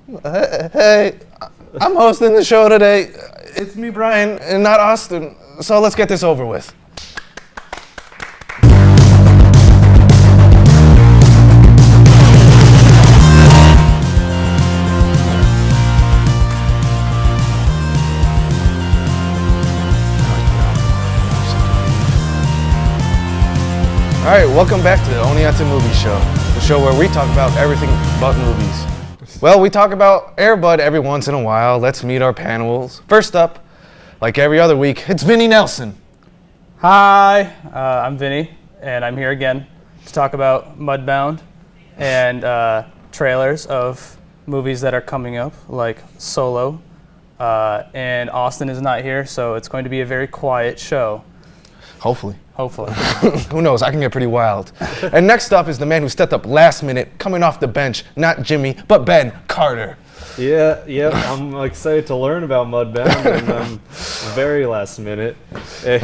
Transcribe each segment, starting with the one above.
Hey, I'm hosting the show today. It's me, Brian, and not Austin. So let's get this over with. All right, welcome back to the Oniata Movie Show, the show where we talk about everything but movies. Well, we talk about Air Bud every once in a while. Let's meet our panels. First up, like every other week, it's Vinny Nelson. Hi, I'm Vinny, and I'm here again to talk about Mudbound and trailers of movies that are coming up, like Solo. And Austin is not here, so it's going to be a very quiet show. Hopefully. Hopefully. Who knows? I can get pretty wild. And next up is the man who stepped up last minute, coming off the bench, not Jimmy, but Ben Carter. Yeah, I'm excited to learn about Mudbound, and I'm very last minute. And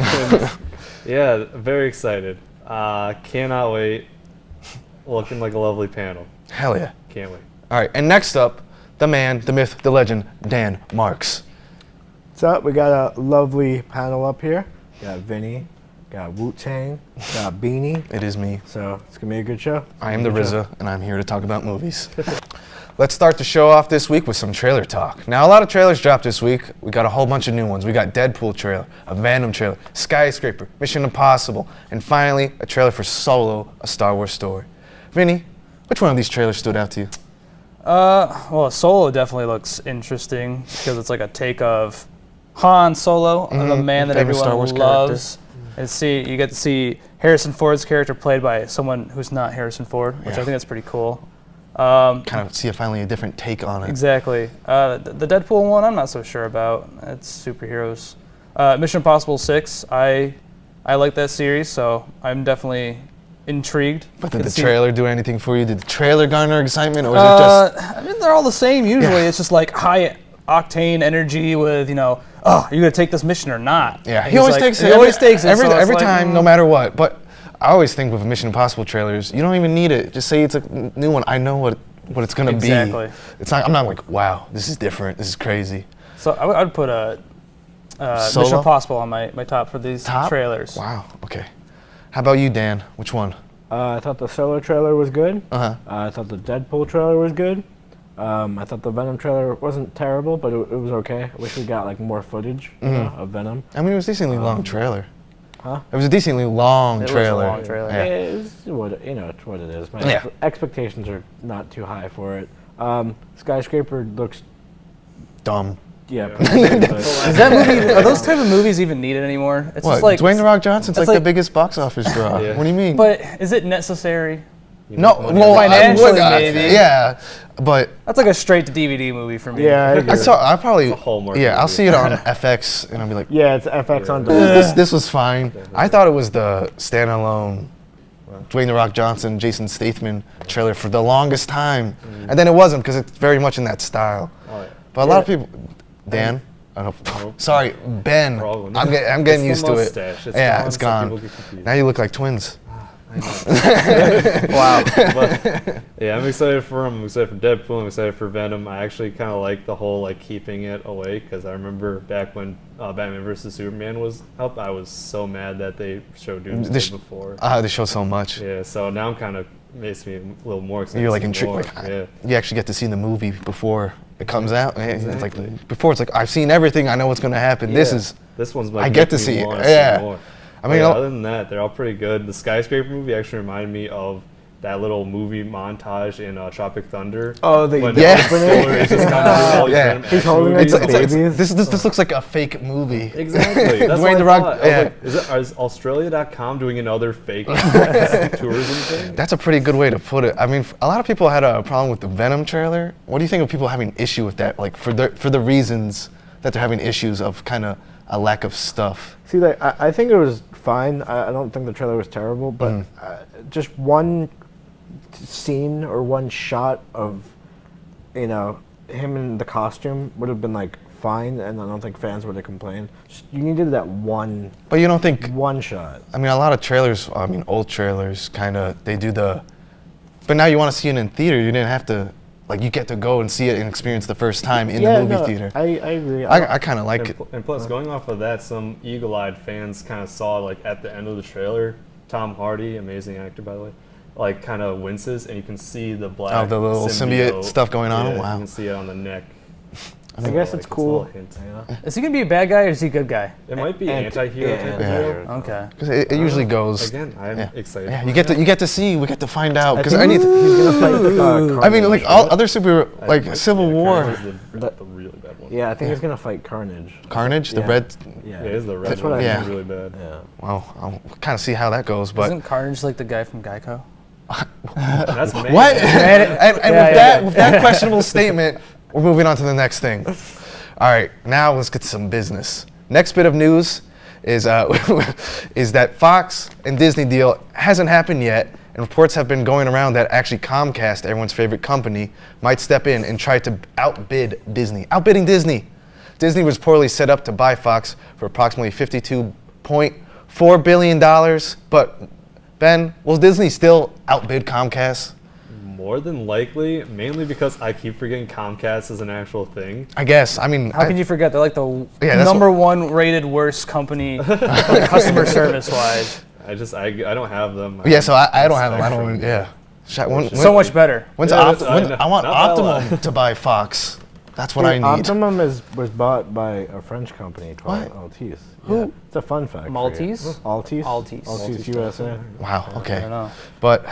yeah, very excited. Cannot wait. Looking like a lovely panel. Hell yeah. Can't wait. All right, and next up, the man, the myth, the legend, Dan Marks. What's up? We got a lovely panel up here. Got Vinny, got Wu-Tang, got Beanie. It is me. So it's going to be a good show. I am the RZA, and I'm here to talk about movies. Let's start the show off this week with some trailer talk. Now, a lot of trailers dropped this week. We got a whole bunch of new ones. We got Deadpool trailer, a Venom trailer, Skyscraper, Mission Impossible, and finally, a trailer for Solo, a Star Wars story. Vinny, which one of these trailers stood out to you? Well, Solo definitely looks interesting because it's like a take of Han Solo, the man that Famous everyone Star Wars loves. And you get to see Harrison Ford's character played by someone who's not Harrison Ford, which I think that's pretty cool. Kind of see finally a different take on it. Exactly. The Deadpool one, I'm not so sure about. It's superheroes. Mission Impossible 6, I like that series, so I'm definitely intrigued. But did the trailer do anything for you? Did the trailer garner excitement, or was it just... I mean, they're all the same usually. Yeah. It's just like high octane energy with, are you going to take this mission or not? Yeah, he always takes it. He always takes it. Every time, no matter what. But I always think with Mission Impossible trailers, you don't even need it. Just say it's a new one. I know what it's going to be. Exactly. I'm not like, wow, this is different. This is crazy. So I'd put Mission Impossible on my top for these trailers. Wow, okay. How about you, Dan? Which one? I thought the Solo trailer was good. Uh-huh. I thought the Deadpool trailer was good. I thought the Venom trailer wasn't terrible, but it was okay. I wish we got more footage of Venom. I mean, it was a decently long trailer. Huh? It was a decently long trailer. It was a long trailer. Yeah. It's what it is. My expectations are not too high for it. Skyscraper looks dumb. Yeah. Is that movie? Are those type of movies even needed anymore? It's what? Just like Dwayne "The Rock" Johnson's like the biggest box office draw. Yeah. What do you mean? But is it necessary? No, well, financially maybe. Yeah, but that's like a straight to DVD movie for me. Yeah, I probably. Hallmark I'll see it on FX, and I'll be like, yeah, it's FX on demand. This was fine. I thought it was the standalone Dwayne "The Rock" Johnson, Jason Statham trailer for the longest time, and then it wasn't because it's very much in that style. But a lot of people, Dan. Sorry, Ben. I'm getting used to it. It's gone. Now you look like twins. Wow. But, yeah, I'm excited for him. I'm excited for Deadpool. I'm excited for Venom. I actually kind of like the whole keeping it away because I remember back when Batman vs. Superman was up, I was so mad that they showed Doomsday before. They showed so much. Yeah, so now I'm kind of makes me a little more excited. You're intrigued. You actually get to see the movie before it comes out. Exactly. Before it's I've seen everything. I know what's going to happen. Yeah. This one's I get to see it. Yeah. I mean, other than that, they're all pretty good. The Skyscraper movie actually reminded me of that little movie montage in Tropic Thunder. Oh, He's holding babies. This looks like a fake movie. Exactly. That's Dwayne "The Rock." Yeah. Is Australia.com doing another fake tourism thing? That's a pretty good way to put it. I mean, a lot of people had a problem with the Venom trailer. What do you think of people having issue with that? For the reasons that they're having issues of kind of a lack of stuff. See, I think it was fine. I don't think the trailer was terrible, but just one scene or one shot of, him in the costume would have been fine, and I don't think fans would have complained. You needed that one. But you don't think one shot? I mean, a lot of trailers. I mean, old trailers they do the. But now you want to see it in theater. You didn't have to like you get to go and see it and experience the first time in the movie theater. I agree. I kind of like it. And plus, going off of that, some eagle-eyed fans kind of saw, like, at the end of the trailer, Tom Hardy, amazing actor, by the way, like, kind of winces, and you can see the black the little symbiote stuff going on? Yeah, Wow. you can see it on the neck. I guess it's cool. a little hint. Yeah. Is he gonna be a bad guy or is he a good guy? It might be anti-hero yeah, type of anti-hero. deal. Okay. Because it usually goes. Again, I'm excited. Yeah, for you get it. we get to find out because I think he's gonna fight. I mean, like all other I like think Civil War, Carnage is the really bad one. Yeah, I think he's gonna fight Carnage. Carnage, the Yeah. red. Yeah, Yeah, it is the red That's one. what I Yeah. It's really bad. Yeah. Well, I'll kind of see how that goes, but Isn't Carnage like the guy from Geico? That's man. what? And Yeah, with that questionable statement, we're moving on to the next thing. All right, now let's get to some business. Next bit of news is is that Fox and Disney deal hasn't happened yet, and reports have been going around that actually Comcast, everyone's favorite company, might step in and try to outbid Disney. Outbidding Disney. Disney was reportedly set up to buy Fox for approximately $52.4 billion, but Ben, will Disney still outbid Comcast? More than likely, mainly because I keep forgetting Comcast is an actual thing. I guess. I mean, How can you forget? They're like the that's number one rated worst company customer service wise. I don't have them. Yeah, so I don't have them. I don't. Yeah. So much better. When's Yeah, I want not that Optimum to buy Fox. That's what I need. Optimum was bought by a French company called What? Altice. Who? Yeah. It's a fun fact. for you. Maltese? Altice. Altice. Altice USA. Wow. I Okay. don't know. But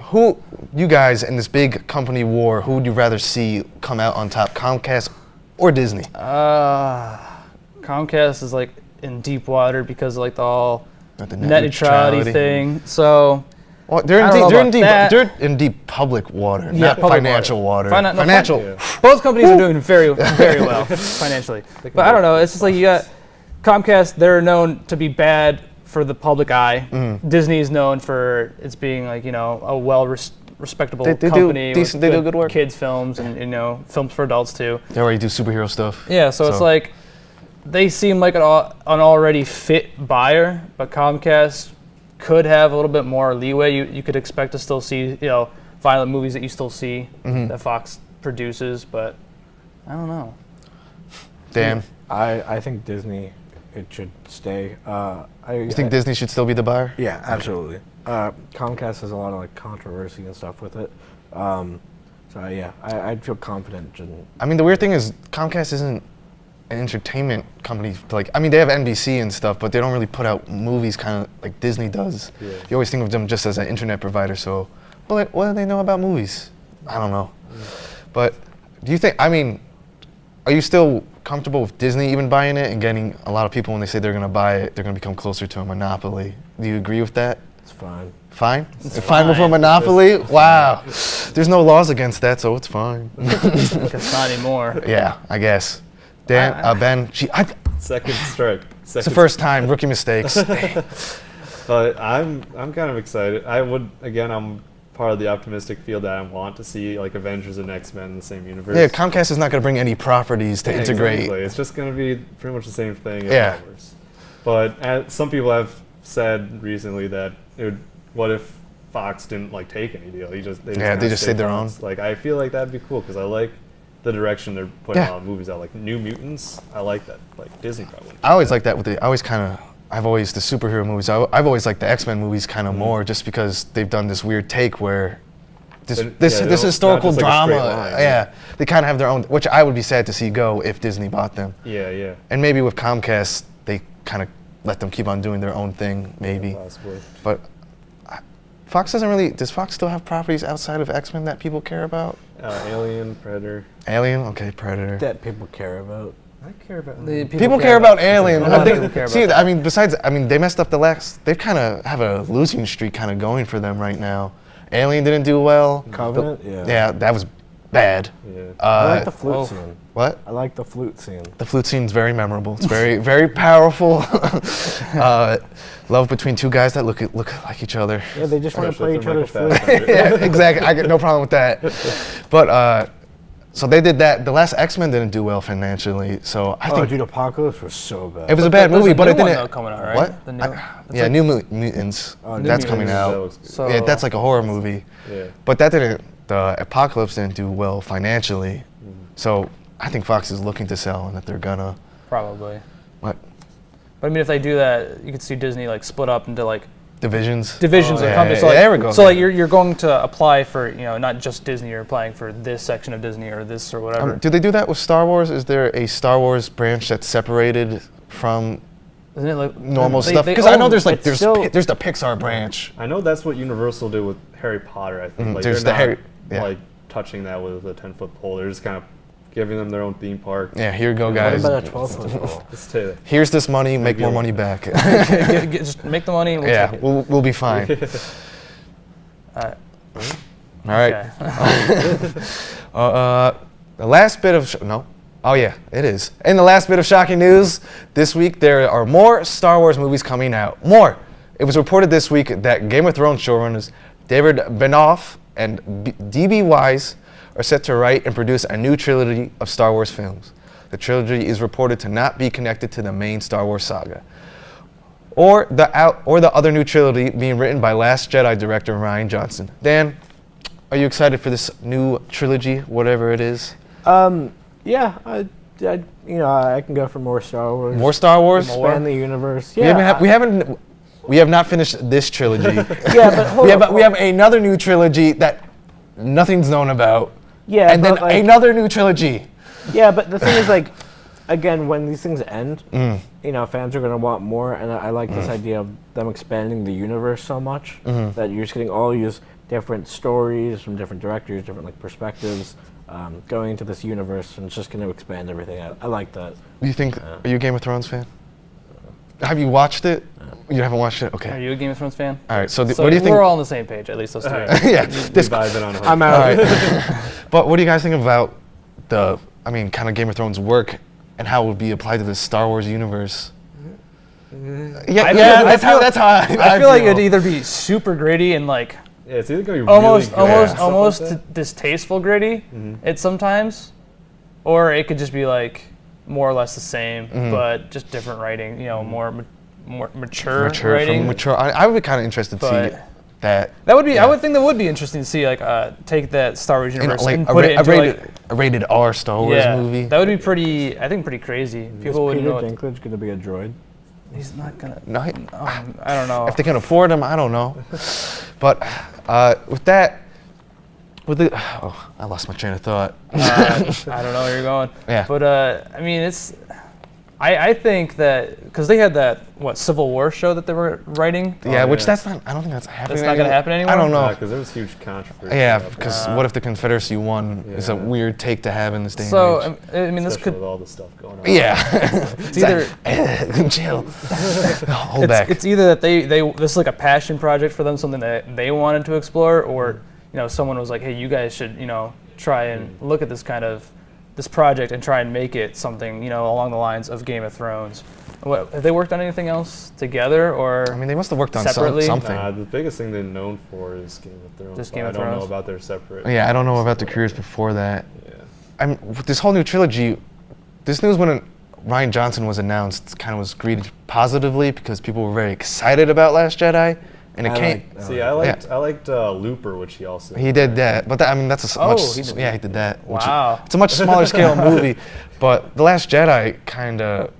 who, you guys in this big company war, who would you rather see come out on top, Comcast or Disney? Comcast is like in deep water because of like the all Not the net neutrality thing. So Well, they're I don't know in deep. about They're that. in deep public water, Yeah, not public financial water. No, Financial. Yeah. both companies are doing very well financially. But I don't know. It's just like you got Comcast. They're known to be bad for the public eye. Mm-hmm. Disney is known for its being like a respectable They do company. decent- with they do good work. Kids films and films for adults too. They already do superhero stuff. Yeah, so it's like they seem like an already fit buyer, but Comcast could have a little bit more leeway. You could expect to still see violent movies that you still see that Fox produces, but I don't know. Dan, I think Disney, it should stay. you think Disney should still be the buyer? Yeah, absolutely. Comcast has a lot of like controversy and stuff with it. So yeah, I'd feel confident. I mean, the weird thing is Comcast isn't an entertainment company. Like, I mean, they have NBC and stuff, but they don't really put out movies kind of like Disney does. Yeah. You always think of them just as an internet provider. So, well, what do they know about movies? I don't know. But do you think? I mean, are you still comfortable with Disney even buying it and getting a lot of people when they say they're going to buy it, they're going to become closer to a monopoly? Do you agree with that? It's fine. Fine? It's fine with a monopoly? Wow. There's no laws against that, so it's fine. Because not anymore. Yeah, I guess. Dan, Ben, Second strike. it's the first time, rookie mistakes. But I'm kind of excited. I'm part of the optimistic field that I want to see like Avengers and X-Men in the same universe. Yeah, Comcast is not going to bring any properties to integrate. Exactly. It's just going to be pretty much the same thing as Yeah. ours. But some people have said recently that what if Fox didn't like take any deal? They just stayed their Fox. Like I feel like that'd be cool because I like the direction they're putting a lot of movies out, like New Mutants. I like that. Like Disney probably. I always like that with the superhero movies. I've always liked the X-Men movies kind of more, just because they've done this weird take where this historical not just like a straight drama. line, Yeah, they kind of have their own, which I would be sad to see go if Disney bought them. Yeah. And maybe with Comcast, they kind of let them keep on doing their own thing, maybe. Possibly. But Fox doesn't really. Does Fox still have properties outside of X-Men that people care about? Alien, Predator. Alien, okay, Predator. That people care about. I care about. People care about Alien. A lot of people care about that. They messed up the last. They kind of have a losing streak kind of going for them right now. Alien didn't do well. Covenant? Yeah, that was bad. Yeah. I like the flute scene. What? I like the flute scene. The flute scene's very memorable. It's very, very powerful. Love between two guys that look like each other. Yeah, they just want to Especially play each for other's Michael flute. Fassbender. Yeah, exactly. I get no problem with that. But So they did that. The last X-Men didn't do well financially, so I think dude, Apocalypse was so bad. it was a bad movie, but it New one, didn't. though, coming out, right? What? The new, Yeah, New Mutants. Oh, New That's coming That out. looks good. So Yeah, that's like a horror movie. Yeah. But that didn't. The Apocalypse didn't do well financially, so I think Fox is looking to sell, and that they're gonna. probably. What? But I mean, if they do that, you could see Disney like split up into like Divisions. divisions of yeah, companies. yeah, So, like, there we go. So like you're going to apply for not just Disney. You're applying for this section of Disney or this or whatever. Do they do that with Star Wars? Is there a Star Wars branch that's separated from Isn't it like normal they- stuff? they Because I know own- there's like it's there's still- there's the Pixar branch. I know that's what Universal did with Harry Potter. I think like there's they're the not Harry- yeah. like touching that with a 10-foot pole. They're just kind of giving them their own theme park. Yeah, here you go, What guys. about a 12-foot pole? Let's tell you. Here's this money. Make more Maybe money back. just make the money and we'll Yeah, take it. we'll be fine. Alright. All right. Okay. The last bit of no. Oh yeah, it is. In the last bit of shocking news this week, there are more Star Wars movies coming out. More. It was reported this week that Game of Thrones showrunners David Benioff and D.B. Weiss are set to write and produce a new trilogy of Star Wars films. The trilogy is reported to not be connected to the main Star Wars saga, or the other new trilogy being written by Last Jedi director Rian Johnson. Dan, are you excited for this new trilogy, whatever it is? Yeah, I can go for more Star Wars. More Star Wars? Expand the universe. We Yeah, we have not finished this trilogy. yeah, but hold on. we have another new trilogy that nothing's known about. Yeah, And then but, like- another new trilogy. Yeah, but the thing is, like, again, when these things end, Mm. fans are going to want more, and I like this idea of them expanding the universe so much Mm-hmm. that you're just getting all these different stories from different directors, different like perspectives, going into this universe, and it's just going to expand everything. I like that. Do you think? Are you a Game of Thrones fan? Have you watched it? You haven't watched it? Are Okay. you a Game of Thrones fan? All right. So, So what do you think? we're all on the same page, at least us three. Yeah. This, Vibing on a I'm all out. right. But what do you guys think about kind of Game of Thrones work and how it would be applied to the Star Wars universe? Yeah, that's how I feel like it'd either be super gritty and like Yeah, it's either gonna be almost really good and stuff like almost that. distasteful gritty at sometimes, or it could just be like more or less the same but just different writing. More mature writing. mature. I would be kind of interested to see But- that. That would be. I would think that would be interesting to see, like, take that Star Wars universe like and a, put ra- it a into rated, a rated R Star Wars yeah, movie. that would be pretty. I think pretty crazy. Is People wouldn't Peter know. Dinklage going to be a droid? He's not gonna. No, I don't know. if they can afford them, I don't know. But with that, I lost my train of thought. I don't know where you're going. Yeah. But I mean, it's. I think that because they had that Civil War show that they were writing. Yeah, which yeah. that's not. I don't think that's happening. That's not gonna happen anymore? I don't know. because there was huge controversy. Yeah, about that, because what if the Confederacy won? Is a Yeah. weird take to have in this day and So age. I mean, this especially could. with all the stuff going on. Yeah. It's either. Chill. Hold back. It's either that they this is like a passion project for them, something that they wanted to explore, or someone was like, hey, you guys should try and look at this project and try and make it something along the lines of Game of Thrones. Have they worked on anything else together, or? I mean, they must have worked on Separately? something. The biggest thing they're known for is Game of Thrones. Just but Game of I don't Thrones? know about their separate. Yeah, I don't know about the careers before that. Yeah. I mean, with this whole new trilogy, this news when Rian Johnson was announced kind of was greeted positively because people were very excited about Last Jedi, and it came. See, I liked Looper, which he also. He did that, but that's a Oh, much. he did Yeah, he did that. Wow. It's a much smaller scale movie, but The Last Jedi kind of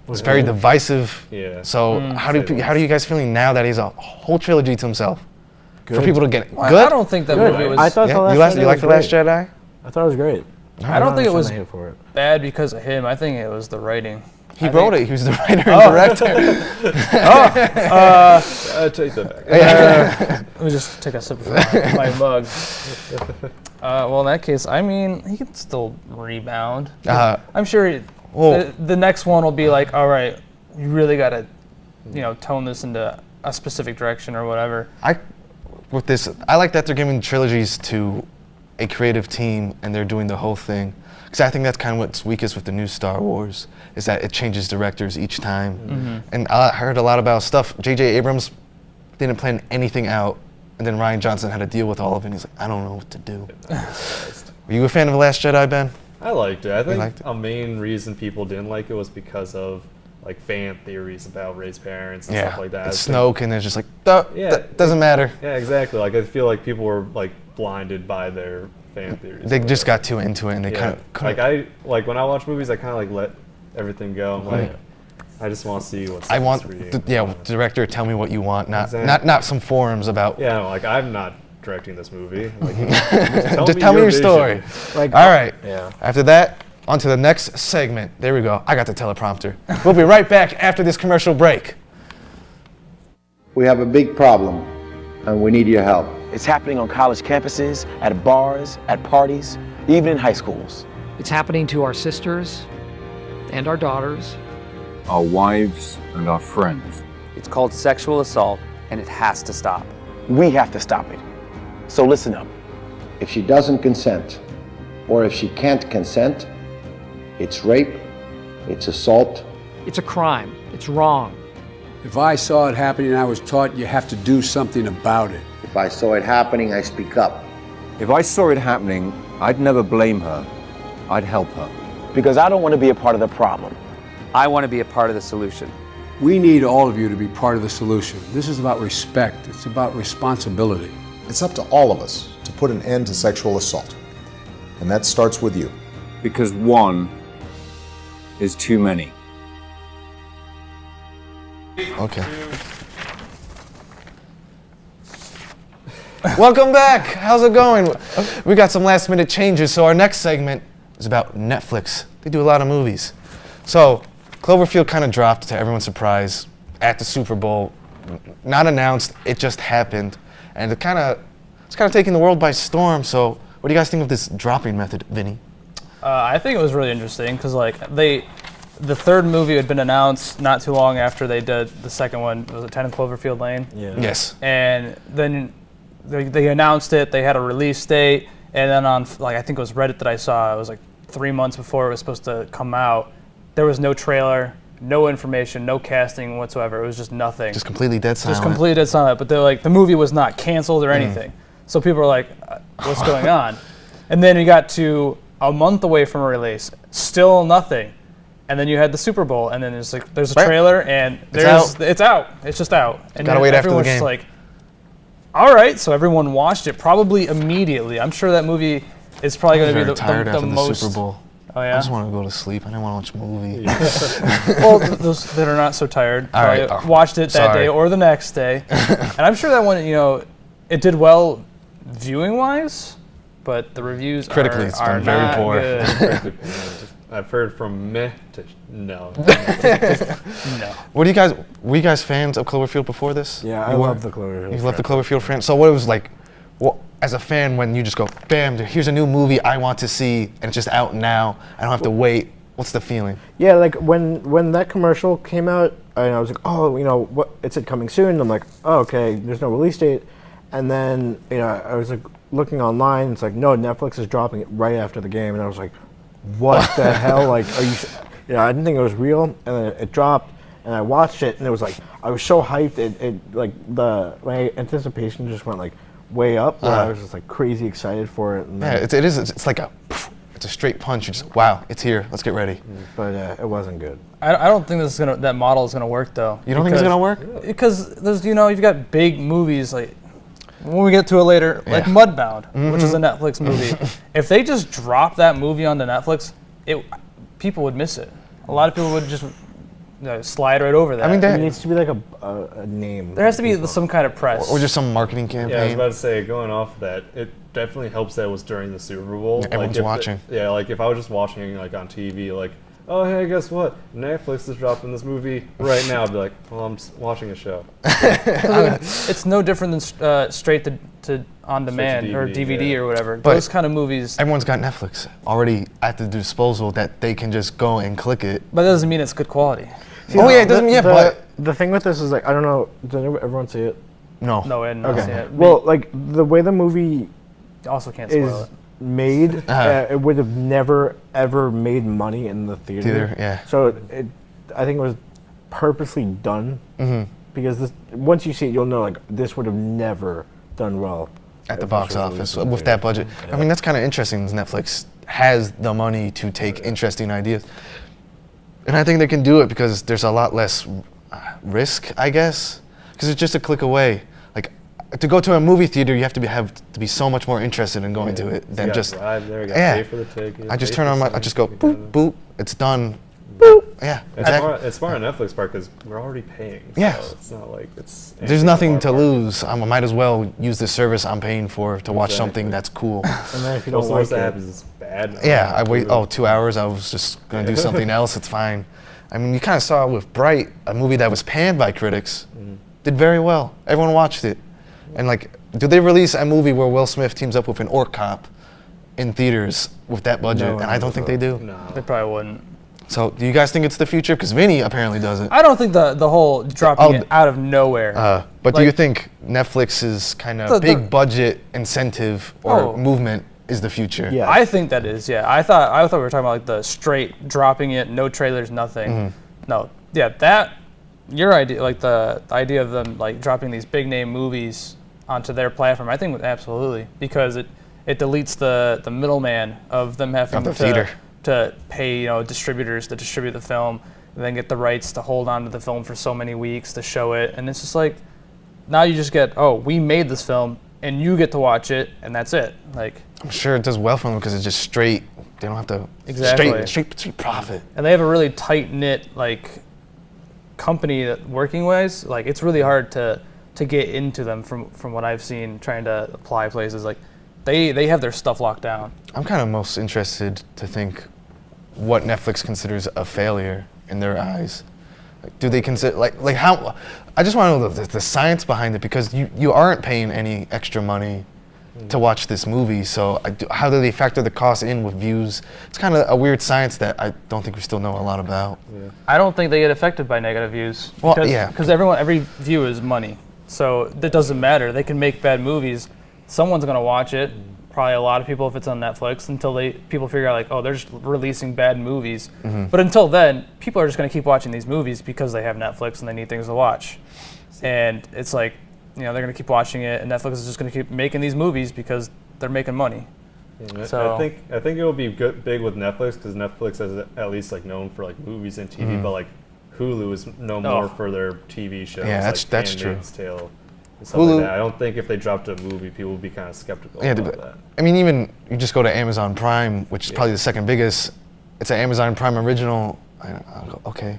was very divisive. Yeah. So how do you guys feeling now that he's a whole trilogy to himself? For Good. people to get Well, good. I don't think that Good. movie was I thought Yeah? The Last You Jedi like was The Last great. Jedi? I thought it was great. I don't think it was understand the hate for it. bad because of him. I think it was the writing. He wrote it. He was the writer and director. I take that back. Let me just take a sip of my mug. Well, in that case, I mean, he can still rebound. I'm sure the next one will be like, all right, you really got to, tone this into a specific direction or whatever. I like that they're giving trilogies to a creative team and they're doing the whole thing. Because I think that's kind of what's weakest with the new Star Wars, is that it changes directors each time. Mm-hmm. And I heard a lot about stuff. J.J. Abrams didn't plan anything out, and then Rian Johnson had to deal with all of it. And he's like, I don't know what to do. Were you a fan of The Last Jedi, Ben? I liked it. I think liked it? a main reason people didn't like it was because of like fan theories about Rey's parents and stuff like that. It's Snoke, and it's just like, that doesn't matter. Yeah, exactly. Like I feel like people were like blinded by their fan theories. They just got too into it, and they yeah. kind of Like when I watch movies, I kind of like let everything go. I'm like, I just want to see what's. I want reading. director, tell me what you want, not Exactly. not some forums about. Yeah, no, like I'm not directing this movie. Like, Just tell me your story. Like, All right. Yeah. After that, on to the next segment. There we go. I got the teleprompter. We'll be right back after this commercial break. We have a big problem, and we need your help. It's happening on college campuses, at bars, at parties, even in high schools. It's happening to our sisters and our daughters. Our wives and our friends. It's called sexual assault, and it has to stop. We have to stop it. So listen up. If she doesn't consent, or if she can't consent, it's rape, it's assault. It's a crime. It's wrong. If I saw it happening, I was taught you have to do something about it. If I saw it happening, I speak up. If I saw it happening, I'd never blame her. I'd help her. Because I don't want to be a part of the problem. I want to be a part of the solution. We need all of you to be part of the solution. This is about respect. It's about responsibility. It's up to all of us to put an end to sexual assault. And that starts with you. Because one is too many. Okay. Welcome back. How's it going? We got some last minute changes. So our next segment is about Netflix. They do a lot of movies. So Cloverfield kind of dropped, to everyone's surprise, at the Super Bowl. Not announced. It just happened, and it's kind of taking the world by storm. So what do you guys think of this dropping method, Vinny? I think it was really interesting because like the third movie had been announced not too long after they did the second one. Was it 10 Cloverfield Lane? Yeah. Yes. And then they announced it. They had a release date, and then on like I think it was Reddit that I saw. It was like 3 months before it was supposed to come out. There was no trailer, no information, no casting whatsoever. It was just nothing. Just completely dead silent. Just completely dead silent. But they're like the movie was not canceled or anything. So people were like, "What's going on?" And then you got to a month away from a release, still nothing. And then you had the Super Bowl, and then there's a trailer, and it's out. It's just out. And gotta wait after the game. Everyone's like, all right. So everyone watched it probably immediately. I'm sure that movie is probably going to be tired the after most. the Super Bowl. Oh yeah. I just want to go to sleep. I didn't want to watch a movie. Well, those that are not so tired probably watched it that day or the next day, and I'm sure that one, it did well viewing wise, but the reviews critically it's are been very not poor. Good. I've heard from meh to no. No. Were you guys fans of Cloverfield before this? Yeah, I love the Cloverfield. You love the Cloverfield franchise. So what it was like, as a fan, when you just go, bam, here's a new movie I want to see, and it's just out now. I don't have to wait. What's the feeling? Yeah, like when that commercial came out, I was like, oh, what? It said coming soon. I'm like, oh, okay. There's no release date, and then I was like looking online. It's like, no, Netflix is dropping it right after the game, and I was like, what the hell? Like, are you? I didn't think it was real, and then it dropped, and I watched it, and it was like, I was so hyped. It like my anticipation just went like way up. Where I was just like crazy excited for it. And yeah, it is. It's like it's a straight punch. You just wow, it's here. Let's get ready. But it wasn't good. I don't think that model is gonna work though. You don't think it's gonna work? Because there's you've got big movies like. When we get to it later, like Mudbound, which is a Netflix movie. If they just drop that movie onto Netflix, people would miss it. A lot of people would just slide right over that. I mean, there needs to be like a name. There has to be some kind of press. Or just some marketing campaign. Yeah, I was about to say, going off of that, it definitely helps that it was during the Super Bowl. Yeah, everyone's watching. Like if I was just watching like on TV, like, oh, hey, guess what? Netflix is dropping this movie right now. I'd be like, well, I'm watching a show. It's no different than straight to on demand or DVD or whatever. But those kind of movies. Everyone's got Netflix already at the disposal that they can just go and click it. But that doesn't mean it's good quality. See, it doesn't. But the thing with this is like, I don't know. Did everyone see it? No. No, I didn't see it. Well, like the way the movie also can't spoil it. Made, it would have never ever made money in the theater. Yeah. So I think it was purposely done because once you see it, you'll know like this would have never done well at the box office with that budget. I mean, that's kind of interesting. Netflix has the money to take interesting ideas. And I think they can do it because there's a lot less risk, I guess, because it's just a click away. Like, to go to a movie theater, you have to be so much more interested in going to it than just drive there, pay for the ticket, I just turn on I just go boop boop, it's done. Boop. Yeah, it's smart on Netflix part because we're already paying. Yeah, so it's not like it's. There's nothing to lose. I might as well use the service I'm paying for to watch something that's cool. And then if you don't like that it, happens, it's bad. Yeah, I wait 2 hours. I was just gonna do something else. It's fine. I mean, you kind of saw with Bright, a movie that was panned by critics, did very well. Everyone watched it, and like, do they release a movie where Will Smith teams up with an orc cop in theaters with that budget? No, and I don't think they do. No, they probably wouldn't. So, do you guys think it's the future? Because Vinny apparently doesn't. I don't think the whole dropping it out of nowhere. But do you think Netflix's kind of big budget incentive or movement is the future? Yeah, I think that is. Yeah, I thought we were talking about like the straight dropping it, no trailers, nothing. No, yeah, that your idea, like the idea of them like dropping these big name movies onto their platform. I think absolutely, because it deletes the middleman of them having to pay distributors to distribute the film, and then get the rights to hold on to the film for so many weeks to show it, and it's just like now you just get we made this film and you get to watch it and that's it. Like, I'm sure it does well for them because it's just straight. They don't have to straight profit. And they have a really tight knit like company that working ways. Like, it's really hard to get into them from what I've seen trying to apply places. Like, they have their stuff locked down. I'm kind of most interested to think what Netflix considers a failure in their eyes. Like, do they consider like how? I just want to know the science behind it, because you aren't paying any extra money to watch this movie. So how do they factor the cost in with views? It's kind of a weird science that I don't think we still know a lot about. Yeah. I don't think they get affected by negative views. Well, because every view is money, so it doesn't matter. They can make bad movies. Someone's gonna watch it. Probably a lot of people if it's on Netflix, until people figure out like, they're just releasing bad movies. But until then, people are just going to keep watching these movies because they have Netflix and they need things to watch. And it's like, they're going to keep watching it, and Netflix is just going to keep making these movies because they're making money. Yeah, so I think it will be big with Netflix, because Netflix is at least like known for like movies and TV, but like Hulu is known more for their TV shows. Yeah, like that's true. Tale. Hulu, like that. I don't think if they dropped a movie, people would be kind of skeptical about that. I mean, even you just go to Amazon Prime, which is probably the second biggest. It's an Amazon Prime original. I'll go, okay,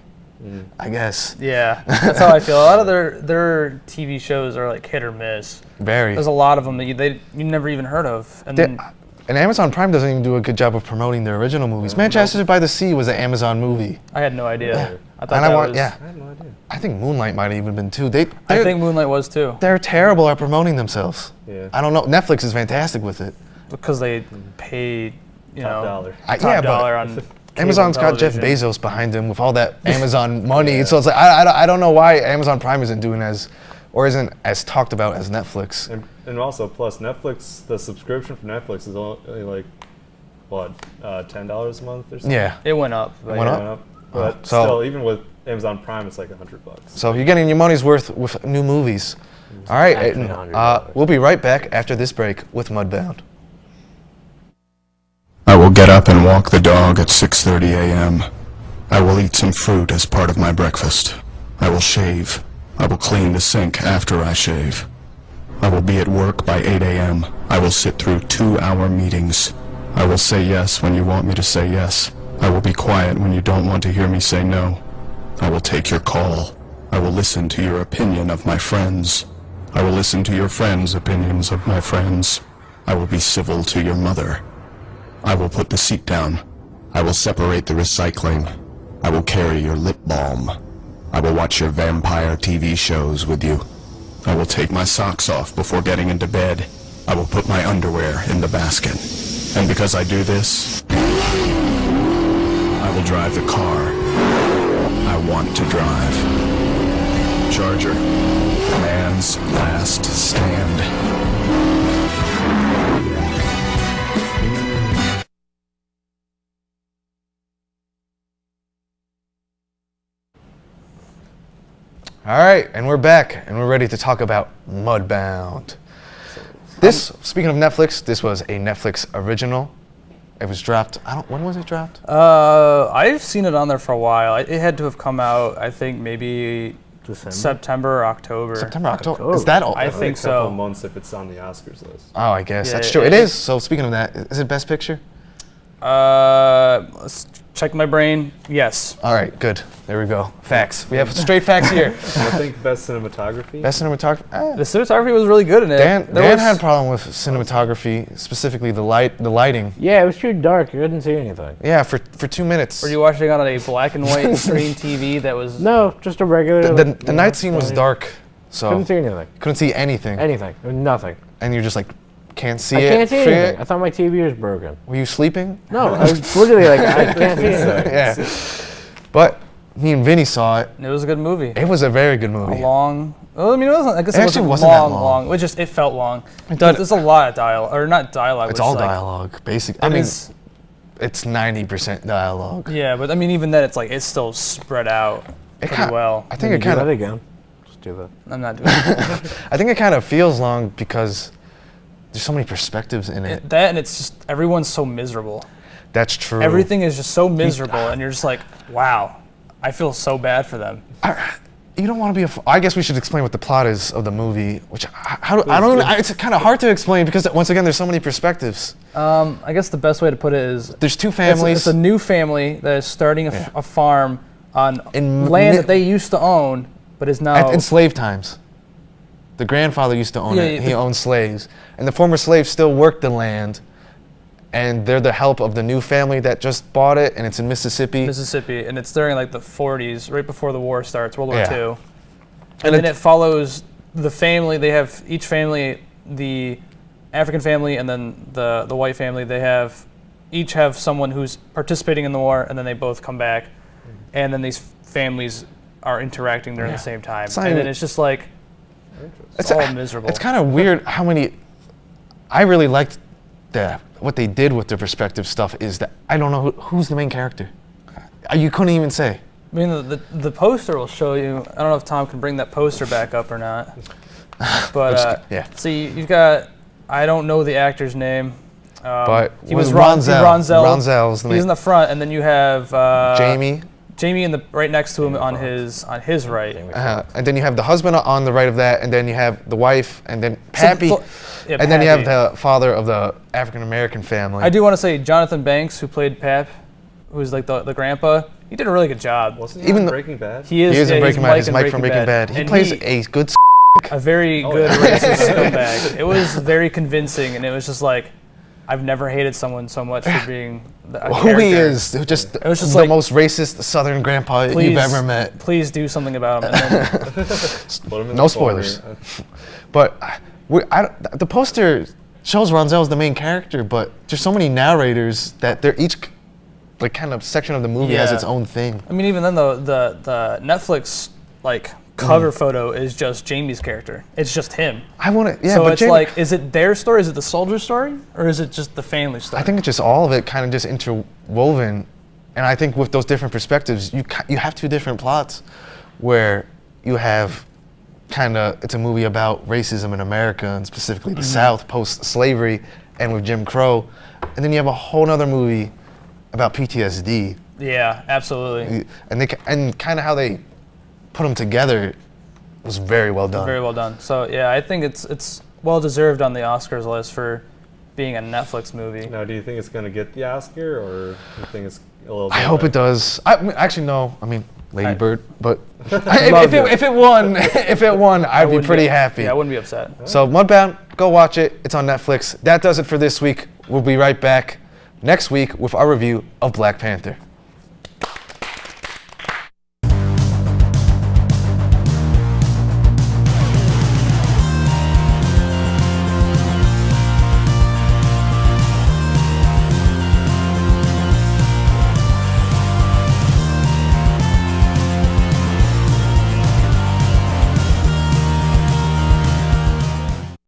I guess. Yeah, that's how I feel. A lot of their TV shows are like hit or miss. Very. There's a lot of them that you never even heard of. And Amazon Prime doesn't even do a good job of promoting their original movies. Manchester by the Sea was an Amazon movie. I had no idea. Yeah. I thought I had no idea. I think Moonlight might have even been too. I think Moonlight was too. They're terrible at promoting themselves. Yeah. I don't know. Netflix is fantastic with it. Because they pay, top dollar. Top dollar on Amazon's got Jeff Bezos behind him with all that Amazon money. So it's like, I don't know why Amazon Prime isn't doing isn't as talked about as Netflix. And also, plus Netflix, the subscription for Netflix is only like, what, $10 a month or something? Yeah. It went up. It went up? But still, even with Amazon Prime, it's like $100. So you're getting your money's worth with new movies. All right, we'll be right back after this break with Mudbound. I will get up and walk the dog at 6:30 a.m. I will eat some fruit as part of my breakfast. I will shave. I will clean the sink after I shave. I will be at work by 8 a.m. I will sit through 2-hour meetings. I will say yes when you want me to say yes. I will be quiet when you don't want to hear me say no. I will take your call. I will listen to your opinion of my friends. I will listen to your friends' opinions of my friends. I will be civil to your mother. I will put the seat down. I will separate the recycling. I will carry your lip balm. I will watch your vampire TV shows with you. I will take my socks off before getting into bed. I will put my underwear in the basket. And because I do this, I will drive the car I want to drive. Charger, man's last stand. All right, and we're back, and we're ready to talk about Mudbound. Speaking of Netflix, this was a Netflix original. It was dropped. When was it dropped? I've seen it on there for a while. It had to have come out, I think, maybe September or October. September, October. Is that all? I think so. A couple months if it's on the Oscars list. Oh, I guess that's true. It is. So speaking of that, is it Best Picture? Let's check my brain. Yes. All right, good. There we go. Facts. We have straight facts here. I think Best Cinematography. Best cinematography. The cinematography was really good in it. Dan had a problem with cinematography, specifically the lighting. Yeah, it was too dark. You couldn't see anything. Yeah, for 2 minutes. Were you watching it on a black and white screen TV that was? No, just a regular. The night scene was dark, so couldn't see anything. Couldn't see anything. Anything. Nothing. And you're just like, can't see I it. can't see anything. I thought my TV was broken. Were you sleeping? No, I was literally like, I can't see anything. Yeah. But me and Vinny saw it. It was a good movie. It was a very good movie. Well, I mean, it wasn't. I guess it wasn't that long. It felt long. There's a lot of dialogue, or not dialogue. It's all dialogue, basically. I mean, it's 90% dialogue. Yeah, but I mean, even then, it's still spread out pretty well. I think it kind of. again. Just do that. I'm not doing it. I think it kind of feels long because there's so many perspectives in it. That and it's just everyone's so miserable. That's true. Everything is just so miserable, and you're just like, wow, I feel so bad for them. You don't want to be I guess we should explain what the plot is of the movie, which I don't know. It's kind of hard to explain because once again, there's so many perspectives. I guess the best way to put it is there's two families. It's a new family that is starting a farm on land that they used to own, but is now in slave times. The grandfather used to own it. He owned slaves, and the former slaves still work the land. And they're the help of the new family that just bought it, and it's in Mississippi. And it's during like the 40s, right before the war starts, World War II. And then it follows the family. They have each family, the African family and then the white family. They each have someone who's participating in the war, and then they both come back, and then these families are interacting during the same time. And then it's just like it's all miserable. It's kind of weird how many. I really liked what they did with the perspective stuff is that I don't know who's the main character. You couldn't even say. I mean, the poster will show you. I don't know if Tom can bring that poster back up or not. But see, you've got. I don't know the actor's name. But he was Ronzel. Ronzel's he's in the front, and then you have Jamie in the right next to him on his right. And then you have the husband on the right of that, and then you have the wife, and then Pappy. And then you have the father of the African American family. I do want to say Jonathan Banks, who played Pap, who was like the grandpa. He did a really good job. Wasn't he in Breaking Bad? He is in Breaking Bad. He's Mike from Breaking Bad. He plays a good. A very good racist scumbag. It was very convincing, and it was just like, I've never hated someone so much for being a who he is. It was just the like, most racist Southern grandpa you've ever met. Please do something about him. And then no spoilers. But the poster shows Ronzel as the main character, but there's so many narrators that they're each like kind of section of the movie has its own thing. I mean, even then the Netflix cover photo is just Jamie's character. It's just him. I want to, So it's is it their story? Is it the soldier story, or is it just the family story? I think it's just all of it, kind of just interwoven, and I think with those different perspectives, you have two different plots, where you have it's a movie about racism in America and specifically the South post-slavery and with Jim Crow, and then you have a whole other movie about PTSD. Yeah, absolutely. And kind of how they put them together was very well done. Very well done. So yeah, I think it's well deserved on the Oscars list for being a Netflix movie. Now, do you think it's going to get the Oscar, or do you think it's a little bit I hope it does. Actually, no. I mean, Lady Bird, but if it won, I'd be pretty happy. Yeah, I wouldn't be upset. So Mudbound, go watch it. It's on Netflix. That does it for this week. We'll be right back next week with our review of Black Panther.